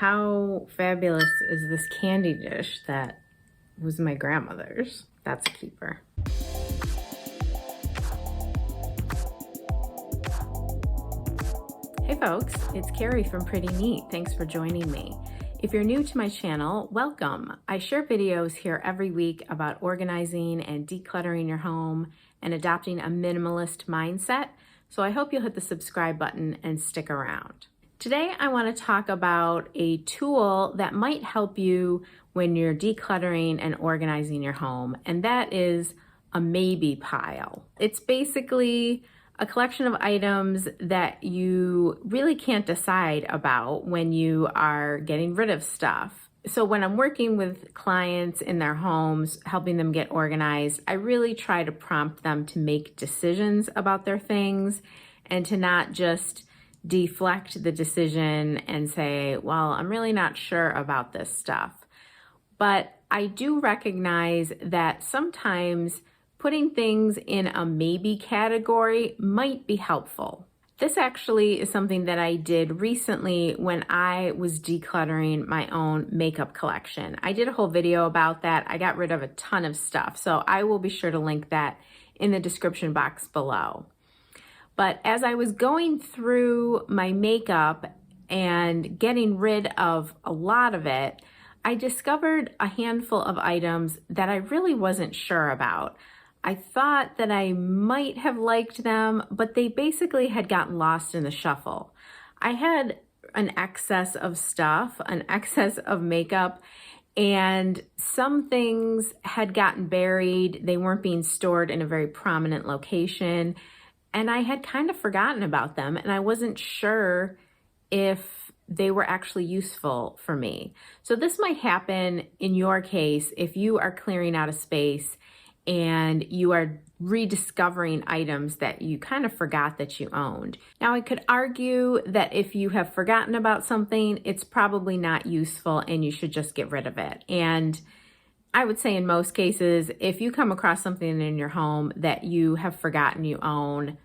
How fabulous is this candy dish that was my grandmother's? That's a keeper. Hey folks, it's Carrie from Pretty Neat. Thanks for joining me. If you're new to my channel, welcome. I share videos here every week about organizing and decluttering your home and adopting a minimalist mindset. So I hope you'll hit the subscribe button and stick around. Today, I want to talk about a tool that might help you when you're decluttering and organizing your home, and that is a maybe pile. It's basically a collection of items that you really can't decide about when you are getting rid of stuff. So when I'm working with clients in their homes, helping them get organized, I really try to prompt them to make decisions about their things and to not just deflect the decision and say, well, I'm really not sure about this stuff. But I do recognize that sometimes putting things in a maybe category might be helpful. This actually is something that I did recently when I was decluttering my own makeup collection. I did a whole video about that. I got rid of a ton of stuff, so I will be sure to link that in the description box below. But as I was going through my makeup and getting rid of a lot of it, I discovered a handful of items that I really wasn't sure about. I thought that I might have liked them, but they basically had gotten lost in the shuffle. I had an excess of stuff, an excess of makeup, and some things had gotten buried. They weren't being stored in a very prominent location. And I had kind of forgotten about them, and I wasn't sure if they were actually useful for me. So this might happen in your case if you are clearing out a space and you are rediscovering items that you kind of forgot that you owned. Now, I could argue that if you have forgotten about something, it's probably not useful and you should just get rid of it. And I would say in most cases, if you come across something in your home that you have forgotten you own,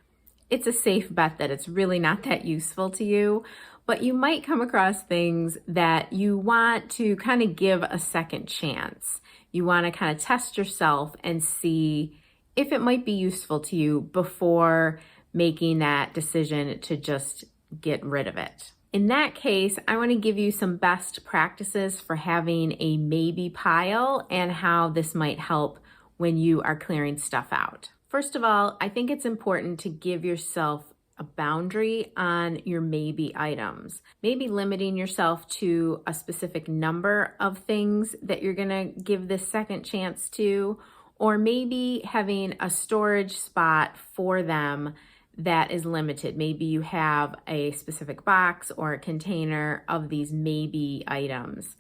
it's a safe bet that it's really not that useful to you. But you might come across things that you want to kind of give a second chance. You want to kind of test yourself and see if it might be useful to you before making that decision to just get rid of it. In that case, I want to give you some best practices for having a maybe pile and how this might help when you are clearing stuff out. First of all, I think it's important to give yourself a boundary on your maybe items. Maybe limiting yourself to a specific number of things that you're going to give this second chance to, or maybe having a storage spot for them that is limited. Maybe you have a specific box or a container of these maybe items.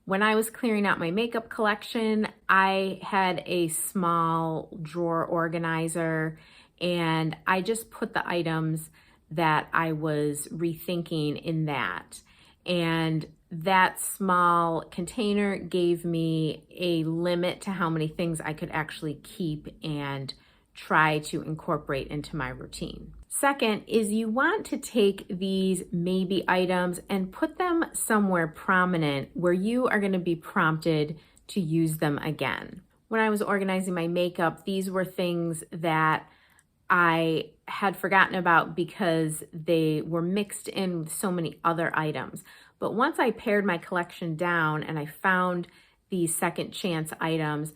When I was clearing out my makeup collection, I had a small drawer organizer and I just put the items that I was rethinking in that. And that small container gave me a limit to how many things I could actually keep and try to incorporate into my routine. Second is you want to take these maybe items and put them somewhere prominent where you are going to be prompted to use them again. When I was organizing my makeup, these were things that I had forgotten about because they were mixed in with so many other items. But once I pared my collection down and I found these second chance items,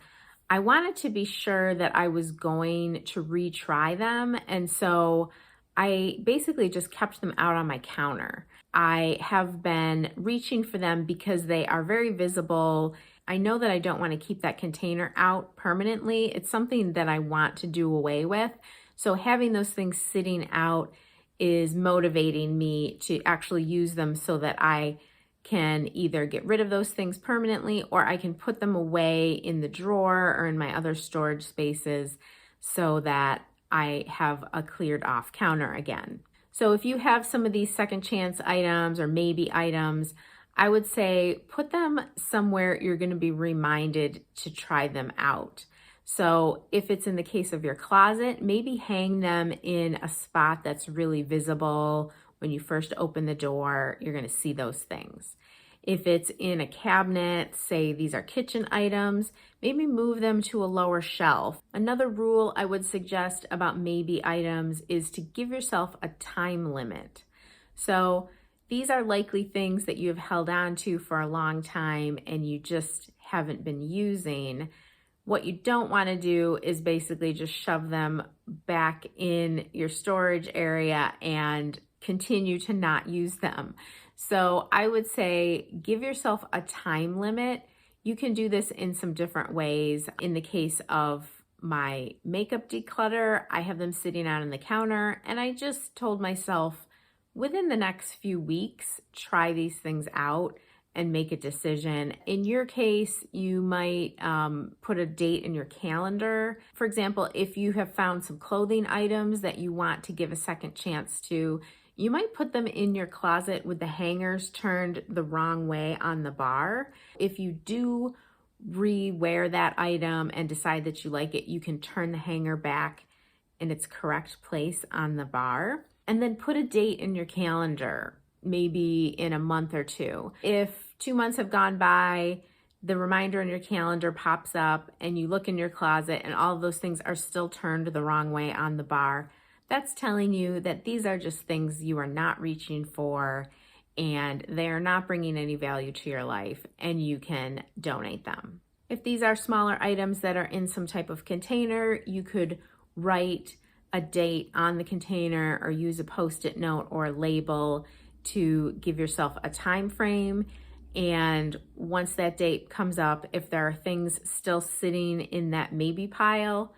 I wanted to be sure that I was going to retry them. And so I basically just kept them out on my counter. I have been reaching for them because they are very visible. I know that I don't want to keep that container out permanently. It's something that I want to do away with. So having those things sitting out is motivating me to actually use them so that I can either get rid of those things permanently or I can put them away in the drawer or in my other storage spaces so that I have a cleared off counter again. So if you have some of these second chance items or maybe items, I would say put them somewhere you're going to be reminded to try them out. So if it's in the case of your closet, maybe hang them in a spot that's really visible. When you first open the door, you're going to see those things. If it's in a cabinet, say these are kitchen items, maybe move them to a lower shelf. Another rule I would suggest about maybe items is to give yourself a time limit. So these are likely things that you have held on to for a long time and you just haven't been using. What you don't want to do is basically just shove them back in your storage area and continue to not use them. So I would say give yourself a time limit. You can do this in some different ways. In the case of my makeup declutter, I have them sitting out on the counter, and I just told myself within the next few weeks, try these things out and make a decision. In your case, you might put a date in your calendar. For example, if you have found some clothing items that you want to give a second chance to, you might put them in your closet with the hangers turned the wrong way on the bar. If you do re-wear that item and decide that you like it, you can turn the hanger back in its correct place on the bar. And then put a date in your calendar, maybe in a month or two. If 2 months have gone by, the reminder in your calendar pops up and you look in your closet and all of those things are still turned the wrong way on the bar, that's telling you that these are just things you are not reaching for and they are not bringing any value to your life, and you can donate them. If these are smaller items that are in some type of container, you could write a date on the container or use a Post-it note or a label to give yourself a time frame. And once that date comes up, if there are things still sitting in that maybe pile,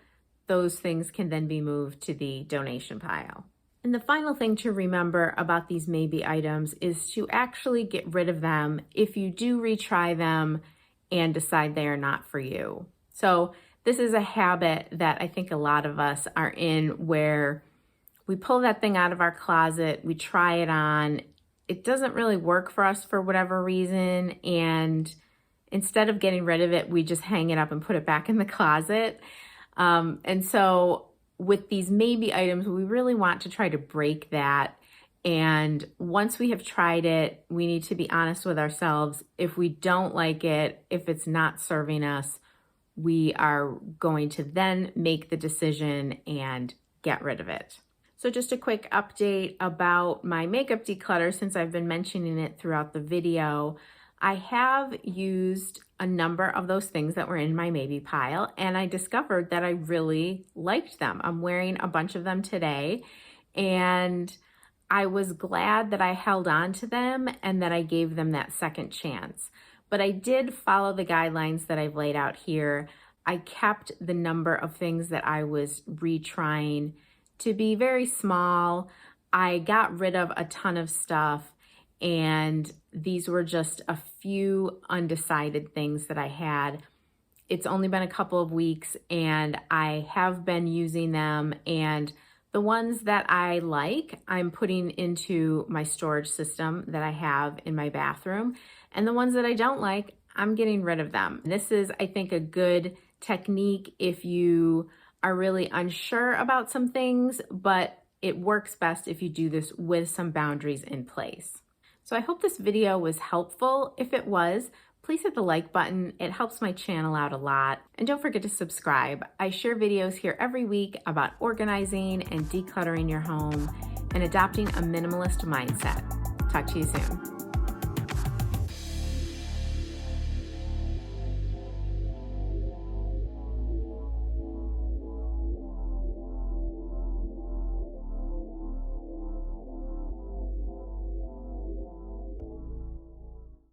those things can then be moved to the donation pile. And the final thing to remember about these maybe items is to actually get rid of them if you do retry them and decide they are not for you. So this is a habit that I think a lot of us are in, where we pull that thing out of our closet, we try it on, it doesn't really work for us for whatever reason, and instead of getting rid of it, we just hang it up and put it back in the closet. And so with these maybe items, we really want to try to break that. And once we have tried it, we need to be honest with ourselves. If we don't like it, if it's not serving us, we are going to then make the decision and get rid of it. So just a quick update about my makeup declutter, since I've been mentioning it throughout the video. I have used a number of those things that were in my maybe pile, and I discovered that I really liked them. I'm wearing a bunch of them today, and I was glad that I held on to them and that I gave them that second chance. But I did follow the guidelines that I've laid out here. I kept the number of things that I was retrying to be very small. I got rid of a ton of stuff, and these were just a few undecided things that I had. It's only been a couple of weeks and I have been using them, and the ones that I like, I'm putting into my storage system that I have in my bathroom, and the ones that I don't like, I'm getting rid of them. This is, I think, a good technique if you are really unsure about some things, but it works best if you do this with some boundaries in place. So I hope this video was helpful. If it was, please hit the like button. It helps my channel out a lot. And don't forget to subscribe. I share videos here every week about organizing and decluttering your home and adopting a minimalist mindset. Talk to you soon.